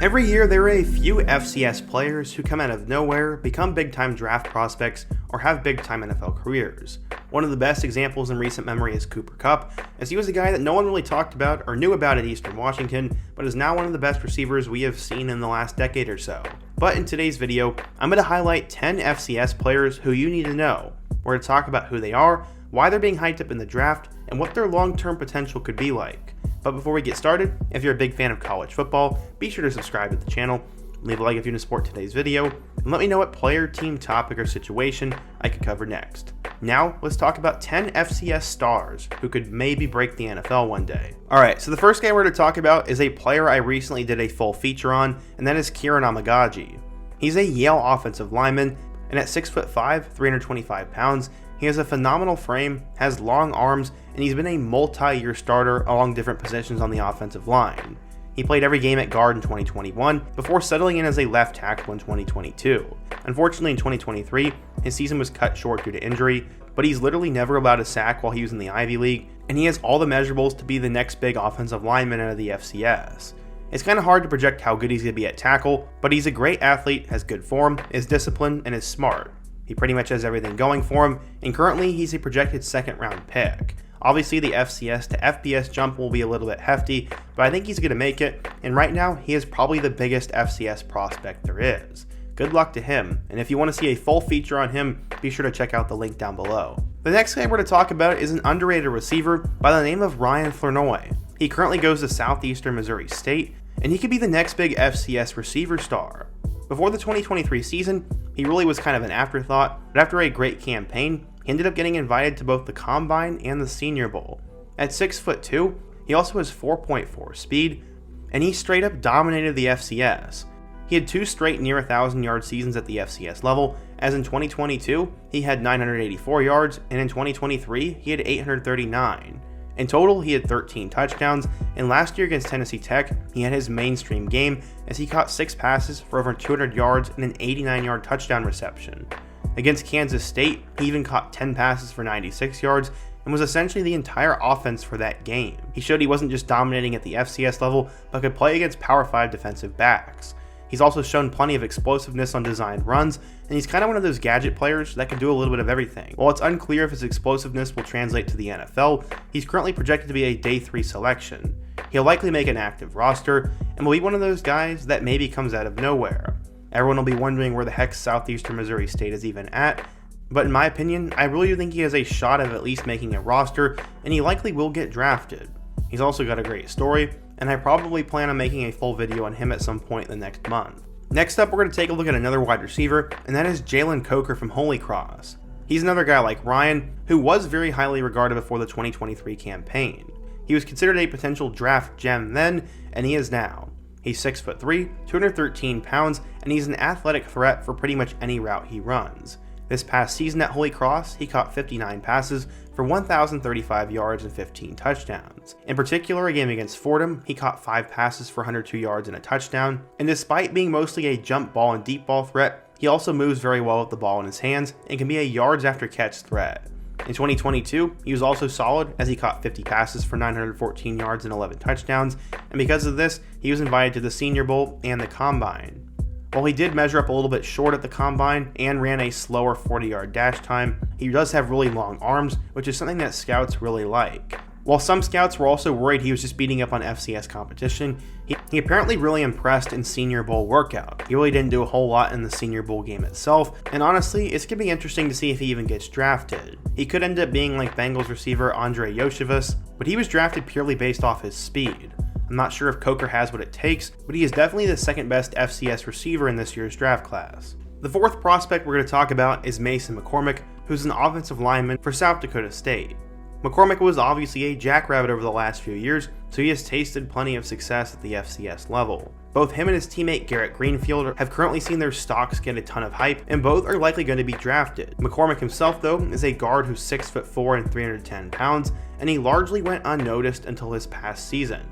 Every year, there are a few FCS players who come out of nowhere, become big-time draft prospects, or have big-time NFL careers. One of the best examples in recent memory is Cooper Kupp, as he was a guy that no one really talked about or knew about at Eastern Washington, but is now one of the best receivers we have seen in the last decade or so. But in today's video, I'm going to highlight 10 FCS players who you need to know. We're going to talk about who they are, why they're being hyped up in the draft, and what their long-term potential could be like. But before we get started, if you're a big fan of college football, be sure to subscribe to the channel, leave a like if you want to support today's video, and let me know what player, team, topic, or situation I could cover next. Now, let's talk about 10 FCS stars who could maybe break the NFL one day. Alright, so the first guy we're going to talk about is a player I recently did a full feature on, and that is Kieran Nagy. He's a Yale offensive lineman, and at 6'5", 325 pounds, he has a phenomenal frame, has long arms, and he's been a multi-year starter along different positions on the offensive line. He played every game at guard in 2021 before settling in as a left tackle in 2022. Unfortunately, in 2023, his season was cut short due to injury, but he's literally never allowed a sack while he was in the Ivy League, and he has all the measurables to be the next big offensive lineman out of the FCS. It's kind of hard to project how good he's going to be at tackle, but he's a great athlete, has good form, is disciplined, and is smart. He pretty much has everything going for him, and currently he's a projected second-round pick. Obviously, the FCS to FBS jump will be a little bit hefty, but I think he's going to make it, and right now, he is probably the biggest FCS prospect there is. Good luck to him, and if you want to see a full feature on him, be sure to check out the link down below. The next guy we're going to talk about is an underrated receiver by the name of Ryan Floi. He currently goes to Southeastern Missouri State, and he could be the next big FCS receiver star. Before the 2023 season, he really was kind of an afterthought, but after a great campaign, he ended up getting invited to both the Combine and the Senior Bowl. At 6'2", he also has 4.4 speed, and he straight up dominated the FCS. He had 2 straight near 1,000-yard seasons at the FCS level, as in 2022, he had 984 yards, and in 2023, he had 839. In total, he had 13 touchdowns, and last year against Tennessee Tech, he had his mainstream game as he caught 6 passes for over 200 yards and an 89-yard touchdown reception. Against Kansas State, he even caught 10 passes for 96 yards and was essentially the entire offense for that game. He showed he wasn't just dominating at the FCS level, but could play against Power 5 defensive backs. He's also shown plenty of explosiveness on designed runs, and he's kind of one of those gadget players that can do a little bit of everything. While it's unclear if his explosiveness will translate to the NFL, he's currently projected to be a day 3 selection. He'll likely make an active roster, and will be one of those guys that maybe comes out of nowhere. Everyone will be wondering where the heck Southeastern Missouri State is even at, but in my opinion, I really do think he has a shot of at least making a roster, and he likely will get drafted. He's also got a great story, and I probably plan on making a full video on him at some point in the next month. Next up, we're going to take a look at another wide receiver, and that is Jaylen Coker from Holy Cross. He's another guy like Ryan, who was very highly regarded before the 2023 campaign. He was considered a potential draft gem then, and he is now. He's 6'3", 213 pounds, and he's an athletic threat for pretty much any route he runs. This past season at Holy Cross, he caught 59 passes for 1,035 yards and 15 touchdowns. In particular, a game against Fordham, he caught 5 passes for 102 yards and a touchdown, and despite being mostly a jump ball and deep ball threat, he also moves very well with the ball in his hands and can be a yards after catch threat. In 2022, he was also solid as he caught 50 passes for 914 yards and 11 touchdowns, and because of this, he was invited to the Senior Bowl and the Combine. While he did measure up a little bit short at the Combine and ran a slower 40-yard dash time, he does have really long arms, which is something that scouts really like. While some scouts were also worried he was just beating up on FCS competition, he apparently really impressed in Senior Bowl workout. He really didn't do a whole lot in the Senior Bowl game itself, and honestly, it's going to be interesting to see if he even gets drafted. He could end up being like Bengals receiver Andre Yoshevus, but he was drafted purely based off his speed. I'm not sure if Coker has what it takes, but he is definitely the second best FCS receiver in this year's draft class. The fourth prospect we're going to talk about is Mason McCormack, who's an offensive lineman for South Dakota State. McCormack was obviously a jackrabbit over the last few years, so he has tasted plenty of success at the FCS level. Both him and his teammate Garrett Greenfield have currently seen their stocks get a ton of hype, and both are likely going to be drafted. McCormack himself, though, is a guard who's 6'4" and 310 pounds, and he largely went unnoticed until his past season.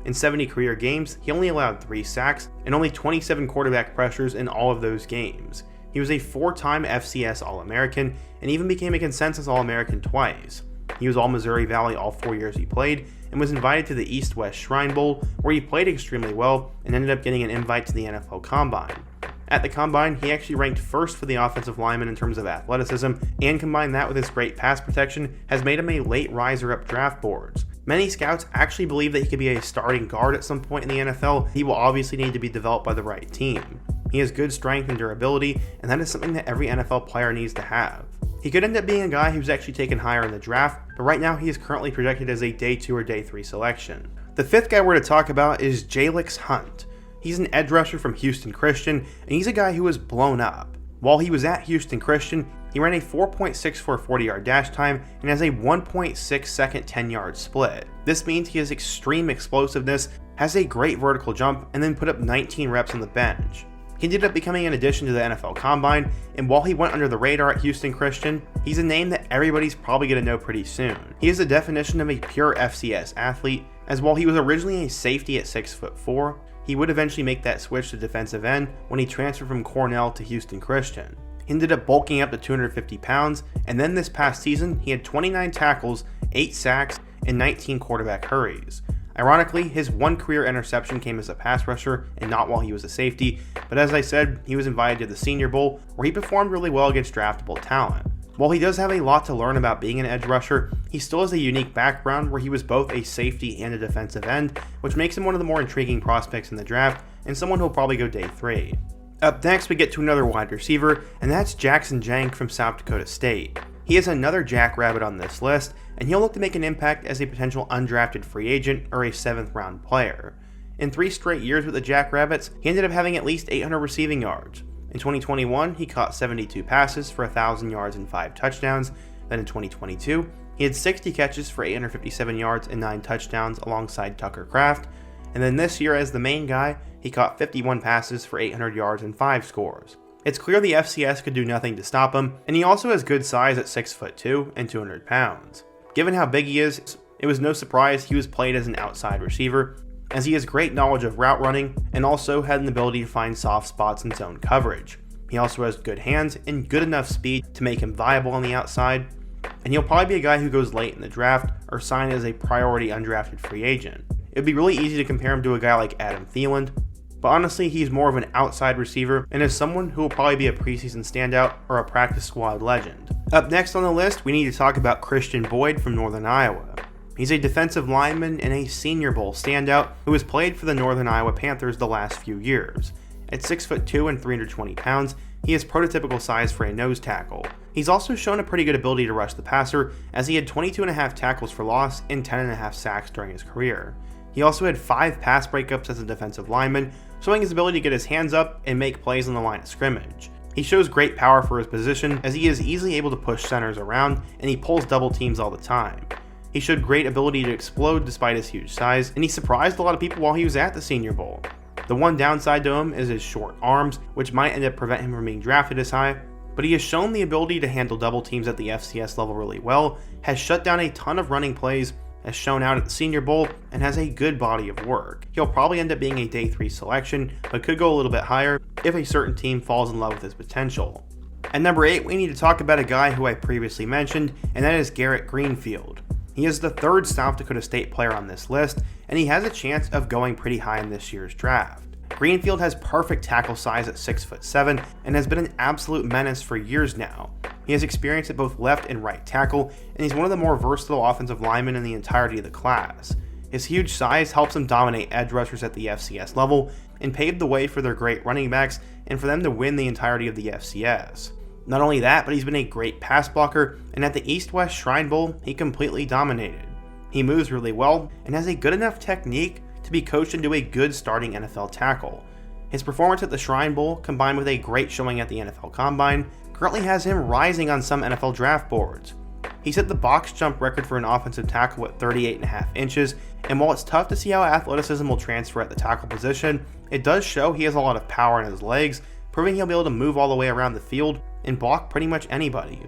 In 70 career games, he only allowed 3 sacks and only 27 quarterback pressures in all of those games. He was a 4-time FCS All-American and even became a consensus All-American twice. He was All-Missouri Valley all 4 years he played, and was invited to the East-West Shrine Bowl, where he played extremely well and ended up getting an invite to the NFL Combine. At the Combine, he actually ranked first for the offensive lineman in terms of athleticism, and combined that with his great pass protection has made him a late riser up draft boards. Many scouts actually believe that he could be a starting guard at some point in the NFL. He will obviously need to be developed by the right team. He has good strength and durability, and that is something that every NFL player needs to have. He could end up being a guy who's actually taken higher in the draft, but right now he is currently projected as a day 2 or day 3 selection. The fifth guy we're to talk about is Jayx Hunt. He's an edge rusher from Houston Christian, and he's a guy who was blown up. While he was at Houston Christian, he ran a 4.64 40-yard dash time and has a 1.6 second 10-yard split. This means he has extreme explosiveness, has a great vertical jump, and then put up 19 reps on the bench. He ended up becoming an addition to the NFL Combine, and while he went under the radar at Houston Christian, he's a name that everybody's probably going to know pretty soon. He is the definition of a pure FCS athlete, as while he was originally a safety at 6'4", he would eventually make that switch to defensive end when he transferred from Cornell to Houston Christian. He ended up bulking up to 250 pounds, and then this past season, he had 29 tackles, 8 sacks, and 19 quarterback hurries. Ironically, his one career interception came as a pass rusher and not while he was a safety, but as I said, he was invited to the Senior Bowl, where he performed really well against draftable talent. While he does have a lot to learn about being an edge rusher, he still has a unique background where he was both a safety and a defensive end, which makes him one of the more intriguing prospects in the draft, and someone who'll probably go day 3. Up next, we get to another wide receiver, and that's Jank from South Dakota State. He is another jackrabbit on this list, and he'll look to make an impact as a potential undrafted free agent or a 7th round player. In 3 straight years with the Jackrabbits, he ended up having at least 800 receiving yards. In 2021, he caught 72 passes for 1,000 yards and 5 touchdowns. Then in 2022, he had 60 catches for 857 yards and 9 touchdowns alongside Tucker Kraft. And then this year, as the main guy, he caught 51 passes for 800 yards and 5 scores. It's clear the FCS could do nothing to stop him, and he also has good size at 6'2" and 200 pounds. Given how big he is, it was no surprise he was played as an outside receiver, as he has great knowledge of route running and also had an ability to find soft spots in zone coverage. He also has good hands and good enough speed to make him viable on the outside, and he'll probably be a guy who goes late in the draft or signed as a priority undrafted free agent. It would be really easy to compare him to a guy like Adam Thielen, but honestly he's more of an outside receiver and is someone who will probably be a preseason standout or a practice squad legend. Up next on the list, we need to talk about Christian Boyd from Northern Iowa. He's a defensive lineman and a Senior Bowl standout who has played for the Northern Iowa Panthers the last few years. At 6'2" and 320 pounds, he is prototypical size for a nose tackle. He's also shown a pretty good ability to rush the passer, as he had 22.5 tackles for loss and 10.5 sacks during his career. He also had 5 pass breakups as a defensive lineman, showing his ability to get his hands up and make plays on the line of scrimmage. He shows great power for his position, as he is easily able to push centers around and he pulls double teams all the time. He showed great ability to explode despite his huge size, and he surprised a lot of people while he was at the Senior Bowl. The one downside to him is his short arms, which might end up prevent him from being drafted as high, but he has shown the ability to handle double teams at the FCS level really well, has shut down a ton of running plays, has shown out at the Senior Bowl, and has a good body of work. He'll probably end up being a day 3 selection, but could go a little bit higher if a certain team falls in love with his potential. At number 8, we need to talk about a guy who I previously mentioned, and that is Garrett Greenfield. He is the 3rd South Dakota State player on this list, and he has a chance of going pretty high in this year's draft. Greenfield has perfect tackle size at 6'7" and has been an absolute menace for years now. He has experience at both left and right tackle, and he's one of the more versatile offensive linemen in the entirety of the class. His huge size helps him dominate edge rushers at the FCS level and paved the way for their great running backs and for them to win the entirety of the FCS. Not only that, but he's been a great pass blocker, and at the East-West Shrine Bowl, he completely dominated. He moves really well and has a good enough technique to be coached into a good starting NFL tackle. His performance at the Shrine Bowl, combined with a great showing at the NFL Combine, currently has him rising on some NFL draft boards. He set the box jump record for an offensive tackle at 38.5 inches, and while it's tough to see how athleticism will transfer at the tackle position, it does show he has a lot of power in his legs, proving he'll be able to move all the way around the field and block pretty much anybody.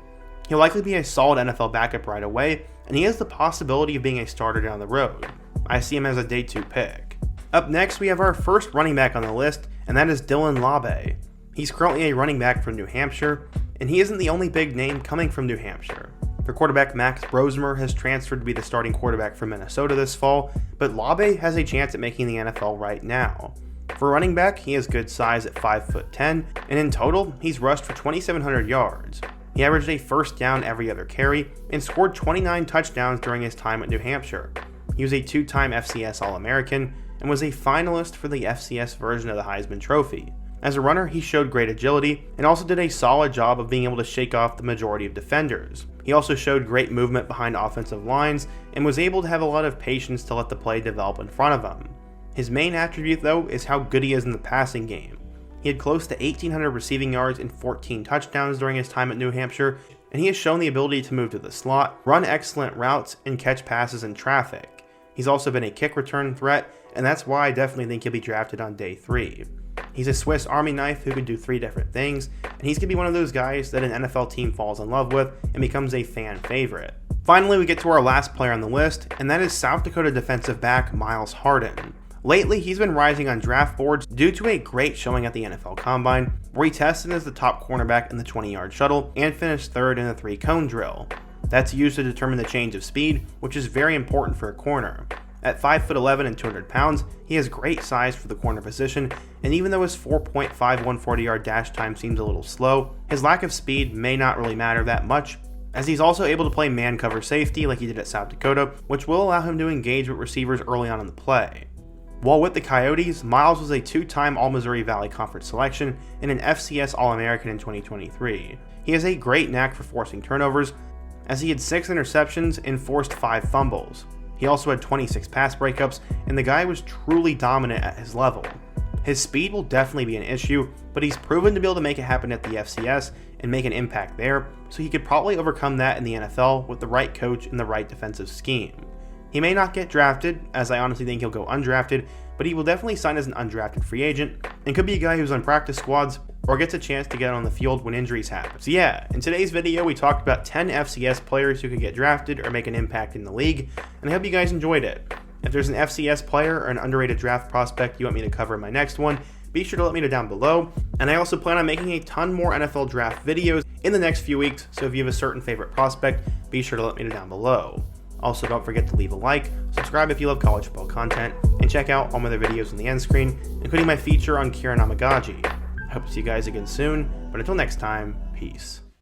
He'll likely be a solid NFL backup right away, and he has the possibility of being a starter down the road. I see him as a day 2 pick. Up next, we have our first running back on the list, and that is Dylan Labe. He's currently a running back from New Hampshire, and he isn't the only big name coming from New Hampshire. Their quarterback Max Brosmer has transferred to be the starting quarterback for Minnesota this fall, but Labe has a chance at making the NFL right now. For running back, he has good size at 5'10", and in total, he's rushed for 2,700 yards. He averaged a first down every other carry and scored 29 touchdowns during his time at New Hampshire. He was a two-time FCS All-American and was a finalist for the FCS version of the Heisman Trophy. As a runner, he showed great agility and also did a solid job of being able to shake off the majority of defenders. He also showed great movement behind offensive lines and was able to have a lot of patience to let the play develop in front of him. His main attribute, though, is how good he is in the passing game. He had close to 1,800 receiving yards and 14 touchdowns during his time at New Hampshire, and he has shown the ability to move to the slot, run excellent routes, and catch passes in traffic. He's also been a kick return threat, and that's why I definitely think he'll be drafted on day 3. He's a Swiss Army knife who can do 3 different things, and he's going to be one of those guys that an NFL team falls in love with and becomes a fan favorite. Finally, we get to our last player on the list, and that is South Dakota defensive back Myles Harden. Lately, he's been rising on draft boards due to a great showing at the NFL Combine, where he tested as the top cornerback in the 20-yard shuttle and finished 3rd in the 3-cone drill. That's used to determine the change of speed, which is very important for a corner. At 5'11" and 200 pounds, he has great size for the corner position, and even though his 4.51 40-yard dash time seems a little slow, his lack of speed may not really matter that much, as he's also able to play man cover safety like he did at South Dakota, which will allow him to engage with receivers early on in the play. While with the Coyotes, Myles was a 2-time All-Missouri Valley Conference selection and an FCS All-American in 2023. He has a great knack for forcing turnovers, as he had 6 interceptions and forced 5 fumbles. He also had 26 pass breakups, and the guy was truly dominant at his level. His speed will definitely be an issue, but he's proven to be able to make it happen at the FCS and make an impact there, so he could probably overcome that in the NFL with the right coach and the right defensive scheme. He may not get drafted, as I honestly think he'll go undrafted, but he will definitely sign as an undrafted free agent, and could be a guy who's on practice squads or gets a chance to get on the field when injuries happen. So yeah, in today's video we talked about 10 FCS players who could get drafted or make an impact in the league, and I hope you guys enjoyed it. If there's an FCS player or an underrated draft prospect you want me to cover in my next one, be sure to let me know down below, and I also plan on making a ton more NFL draft videos in the next few weeks, so if you have a certain favorite prospect, be sure to let me know down below. Also, don't forget to leave a like, subscribe if you love college football content, and check out all my other videos on the end screen, including my feature on Kieran Nagy. I hope to see you guys again soon, but until next time, peace.